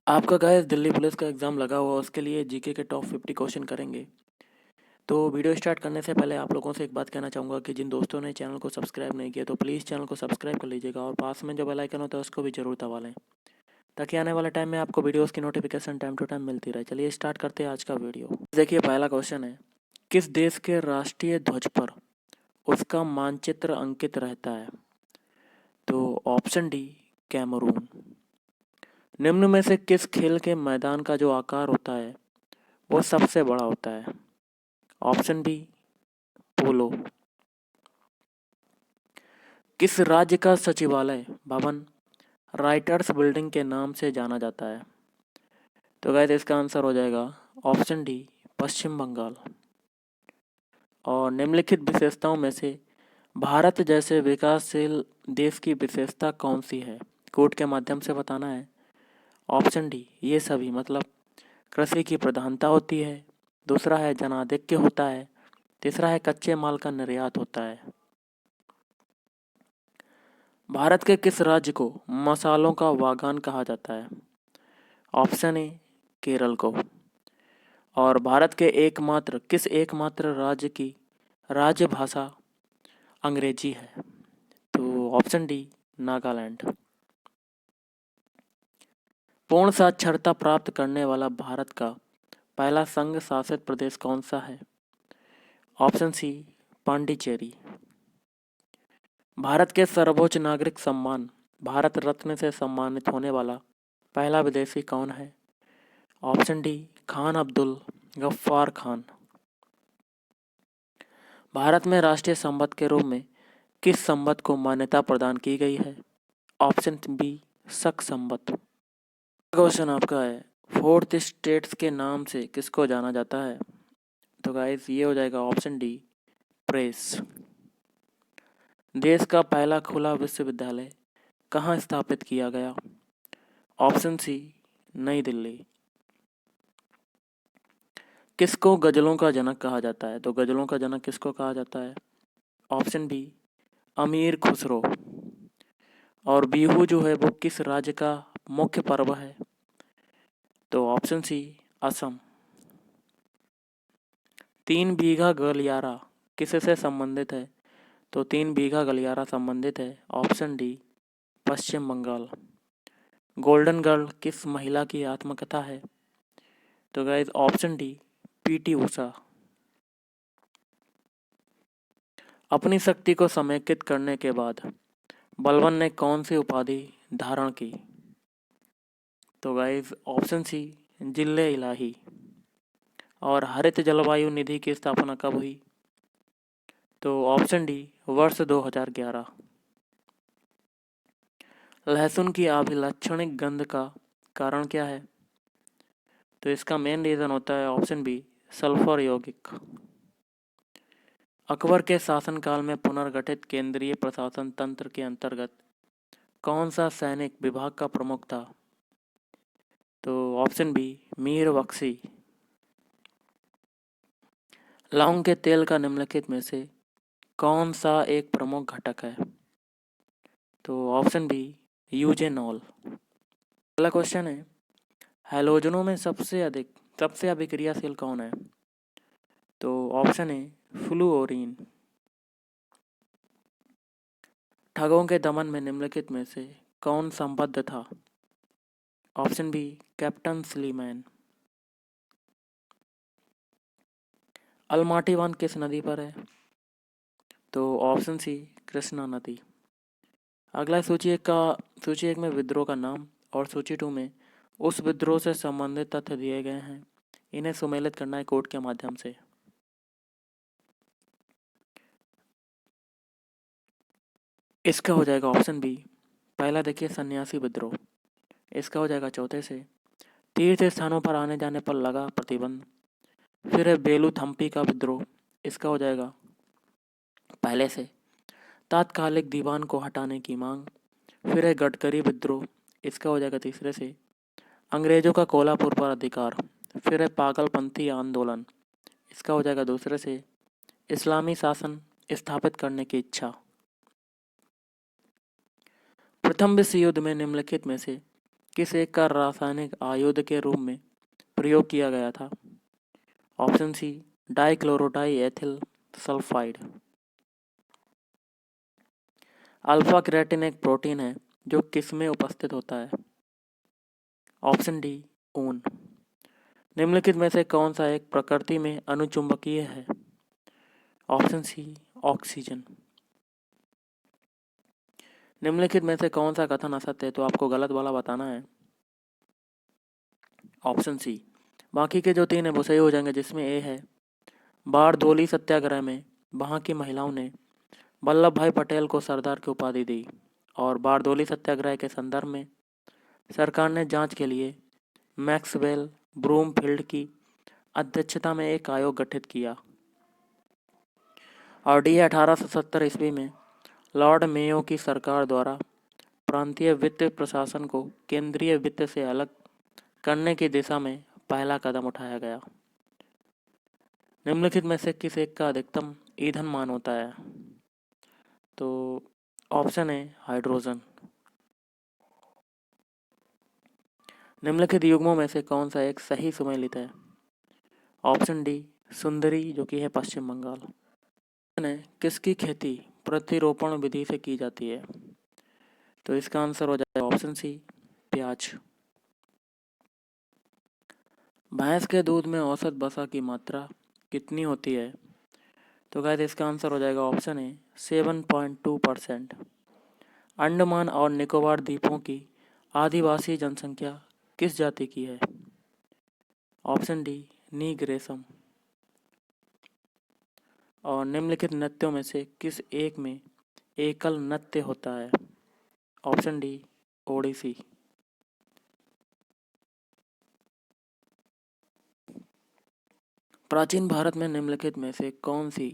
आपका guys Delhi police का exam लगा हुआ है, उसके लिए जीके के टॉप 50 क्वेश्चन करेंगे। तो वीडियो स्टार्ट करने से पहले आप लोगों से एक बात कहना चाहूँगा कि जिन दोस्तों ने चैनल को सब्सक्राइब नहीं किया तो प्लीज़ चैनल को सब्सक्राइब कर लीजिएगा और पास में जो बेल आइकन होता है उसको भी ज़रूर दबा लें, ताकि आने वाले टाइम में आपको वीडियोज़ की नोटिफिकेशन टाइम टू टाइम मिलती रहे। चलिए स्टार्ट करते हैं आज का वीडियो। देखिए पहला क्वेश्चन है, किस देश के राष्ट्रीय ध्वज पर उसका मानचित्र अंकित रहता है? तो ऑप्शन डी, कैमरून। निम्न में से किस खेल के मैदान का जो आकार होता है वो सबसे बड़ा होता है? ऑप्शन बी, पोलो। किस राज्य का सचिवालय भवन राइटर्स बिल्डिंग के नाम से जाना जाता है? तो गाइस इसका आंसर हो जाएगा ऑप्शन डी, पश्चिम बंगाल। और निम्नलिखित विशेषताओं में से भारत जैसे विकासशील देश की विशेषता कौन सी है? कोड के माध्यम से बताना है। ऑप्शन डी, ये सभी, मतलब कृषि की प्रधानता होती है। दूसरा है जनाधिक्य होता है। तीसरा है कच्चे माल का निर्यात होता है। भारत के किस राज्य को मसालों का बागान कहा जाता है? ऑप्शन ए, केरल को। और भारत के एकमात्र राज्य की राज्य भाषा अंग्रेजी है? तो ऑप्शन डी, नागालैंड। पूर्ण साक्षरता प्राप्त करने वाला भारत का पहला संघ शासित प्रदेश कौन सा है? ऑप्शन सी, पांडिचेरी। भारत के सर्वोच्च नागरिक सम्मान भारत रत्न से सम्मानित होने वाला पहला विदेशी कौन है? Option D, Khan Abdul Ghaffar Khan. भारत में राष्ट्रीय संपद के रूप में किस संपद को मान्यता प्रदान की गई है? ऑप्शन बी, शक संपद। क्वेश्चन आपका है, फोर्थ स्टेट्स के नाम से किसको जाना जाता है? तो गाइस ये हो जाएगा ऑप्शन डी, प्रेस। देश का पहला खुला विश्वविद्यालय कहाँ स्थापित किया गया? ऑप्शन सी, नई दिल्ली। किसको गजलों का जनक कहा जाता है? तो गजलों का जनक किसको कहा जाता है? ऑप्शन बी, अमीर खुसरो। और बिहू जो है वो किस राज्य का मुख्य पर्व है? तो ऑप्शन सी, असम। 3 बीघा गलियारा किससे संबंधित है? तो 3 बीघा गलियारा संबंधित है ऑप्शन डी, पश्चिम बंगाल। गोल्डन गर्ल किस महिला की आत्मकथा है? तो guys option D, PT Usha. अपनी शक्ति को समेकित करने के बाद बलबन ने कौन सी उपाधि धारण की? तो गाइस ऑप्शन सी, जिले इलाही। और हरित जलवायु निधि की स्थापना कब हुई? तो ऑप्शन डी, वर्ष 2011। लहसुन की अभिलक्षणिक गंध का कारण क्या है? तो इसका मेन रीज़न होता है ऑप्शन बी, सल्फर यौगिक। अकबर के शासनकाल में पुनर्गठित केंद्रीय प्रशासन तंत्र के अंतर्गत कौन सा सैनिक विभाग का प्रमुख था? तो ऑप्शन बी, मीर बख्शी। लौंग के तेल का निम्नलिखित में से कौन सा एक प्रमुख घटक है? तो ऑप्शन बी, यूजेनॉल। अगला क्वेश्चन है, हैलोजनों में सबसे अभिक्रियाशील कौन है? तो ऑप्शन ए, फ्लूओरीन। ठगों के दमन में निम्नलिखित में से कौन संबद्ध था? Option B, captain Sleeman. Almatti बांध किस नदी पर है? तो ऑप्शन सी, कृष्णा नदी। अगला सूची एक में विद्रोह का नाम और सूची 2 में उस विद्रोह से संबंधित तथ्य दिए गए हैं, इन्हें सुमेलित करना है कोड के माध्यम से। इसका हो जाएगा ऑप्शन बी, पहला देखिए सन्यासी विद्रोह। इसका हो जाएगा चौथे से, तीर्थ स्थानों पर आने जाने पर लगा प्रतिबंध। फिर है बेलू थम्पी का विद्रोह। इसका हो जाएगा पहले से, तात्कालिक दीवान को हटाने की मांग। फिर है गडकरी विद्रोह। इसका हो जाएगा तीसरे से, अंग्रेजों का कोल्हापुर पर अधिकार। फिर है पागलपंथी आंदोलन। इसका हो जाएगा दूसरे से, इस्लामी शासन स्थापित करने की इच्छा। प्रथम विश्व युद्ध में निम्नलिखित में से किस एक का रासायनिक आयुध के रूप में प्रयोग किया गया था? Option C dichlorodiethyl sulphide. Alpha keratin एक प्रोटीन है जो किस में उपस्थित होता है? ऑप्शन डी ऊन। निम्नलिखित में से कौन सा एक प्रकृति में अनुचुंबकीय है? Option C oxygen. निम्नलिखित में से कौन सा कथन असत्य है, तो आपको गलत वाला बताना है। ऑप्शन सी बाकी के जो तीन है वो सही हो जाएंगे, जिसमें ए है बारदोली सत्याग्रह में वहाँ की महिलाओं ने वल्लभ भाई पटेल को सरदार की उपाधि दी, और बारदोली सत्याग्रह के संदर्भ में सरकार ने जांच के लिए मैक्सवेल ब्रूमफील्ड की अध्यक्षता में एक आयोग गठित किया। और डी 1870 ईस्वी में लॉर्ड मेयो की सरकार द्वारा प्रांतीय वित्त प्रशासन को केंद्रीय वित्त से अलग करने की दिशा में पहला कदम उठाया गया। निम्नलिखित में से किस एक का अधिकतम ईंधन मान होता है? तो ऑप्शन है हाइड्रोजन। निम्नलिखित युग्मों में से कौन सा एक सही सुमेलित है? ऑप्शन डी सुंदरी, जो कि है पश्चिम बंगाल। किसकी खेती प्रतिरोपण विधि से की जाती है? तो इसका आंसर हो जाएगा ऑप्शन सी प्याज। भैंस के दूध में औसत वसा की मात्रा कितनी होती है? तो गाइस इसका आंसर हो जाएगा ऑप्शन ए 7.2%। अंडमान और निकोबार द्वीपों की आदिवासी जनसंख्या किस जाति की है? ऑप्शन डी नीग्रेसम। और निम्नलिखित नृत्यों में से किस एक में एकल नृत्य होता है? Option D Odissi. प्राचीन भारत में निम्नलिखित में से कौन सी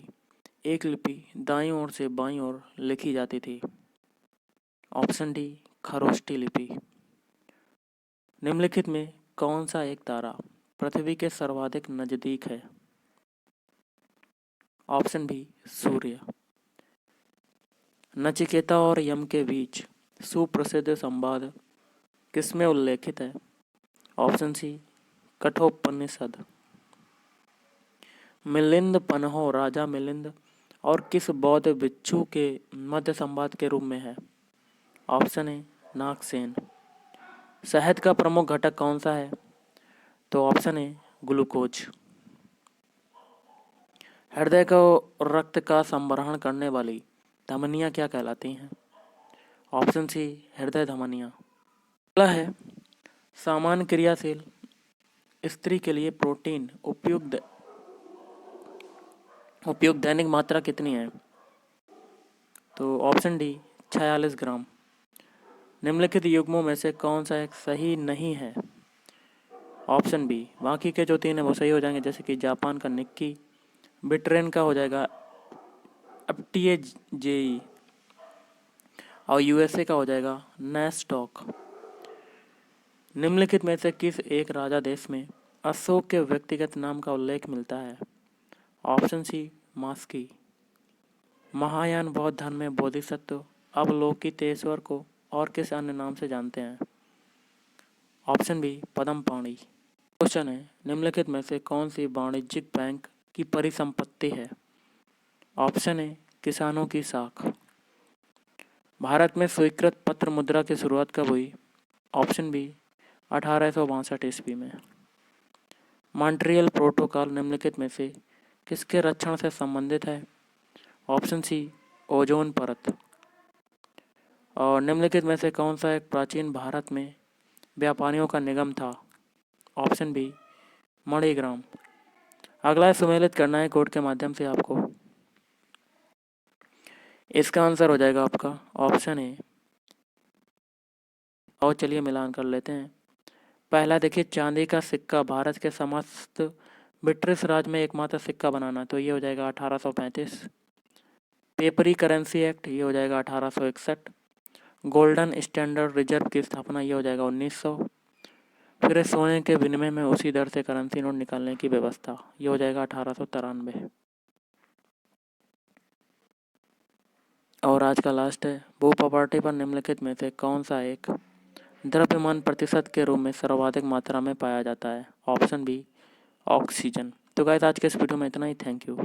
एक लिपि दाईं ओर से बाईं ओर लिखी जाती थी? ऑप्शन डी खरोष्टी लिपि। निम्नलिखित में कौन सा एक तारा पृथ्वी के सर्वाधिक नजदीक है? ऑप्शन बी सूर्य। नचिकेता और यम के बीच सुप्रसिद्ध संवाद किसमें उल्लेखित है? Option C Kathopanishad. मिलिंद पन्हो राजा मिलिंद और किस बौद्ध भिक्षु के मध्य संवाद के रूप में है? Option A Nagasena. शहद का प्रमुख घटक कौन सा है? तो ऑप्शन ए ग्लूकोज। हृदय को रक्त का संवहन करने वाली धमनियां क्या कहलाती हैं? ऑप्शन सी हृदय धमनियां। अगला है सामान्य क्रियाशील स्त्री के लिए प्रोटीन उपयुक्त दैनिक मात्रा कितनी है? तो ऑप्शन डी 46 ग्राम। निम्नलिखित युग्मों में से कौन सा एक सही नहीं है? ऑप्शन बी बाकी के जो तीन है वो सही हो जाएंगे, जैसे कि जापान का निक्की, ब्रिटेन का हो जाएगा एफटीए जेई, और यूएसए का हो जाएगा नैस्डॉक। निम्नलिखित में से किस एक राजा देश में अशोक के व्यक्तिगत नाम का उल्लेख मिलता है? ऑप्शन सी मास्की। महायान बौद्ध धर्म में बोधिसत्व अवलोकितेश्वर को और किस अन्य नाम से जानते हैं? Option B Padmapani. क्वेश्चन है निम्नलिखित में से कौन सी वाणिज्यिक बैंक की परिसंपत्ति है? ऑप्शन ए किसानों की साख। भारत में स्वीकृत पत्र मुद्रा की शुरुआत कब हुई? ऑप्शन बी 1862 ईस्वी में। मॉन्ट्रियल प्रोटोकॉल निम्नलिखित में से किसके रक्षण से संबंधित है? ऑप्शन सी ओजोन परत। और निम्नलिखित में से कौन सा एक प्राचीन भारत में व्यापारियों का निगम था? Option B Manigram. अगला सुमेलित करना है कोड के माध्यम से आपको। इसका आंसर हो जाएगा आपका ऑप्शन ए। और चलिए मिलान कर लेते हैं। पहला देखिए चांदी का सिक्का भारत के समस्त ब्रिटिश राज में एकमात्र सिक्का बनाना, तो ये हो जाएगा 1835। पेपरी करेंसी एक्ट ये हो जाएगा 1861। गोल्डन स्टैंडर्ड रिजर्व की स्थापना ये हो जाएगा 1900। फिर सोने के विनिमय में उसी दर से करेंसी नोट निकालने की व्यवस्था ये हो जाएगा 1893। और आज का लास्ट है भू प्रॉपर्टी पर निम्नलिखित में से कौन सा एक द्रव्यमान प्रतिशत के रूप में सर्वाधिक मात्रा में पाया जाता है? Option B oxygen. तो गाइस आज के इस वीडियो में इतना ही। Thank you.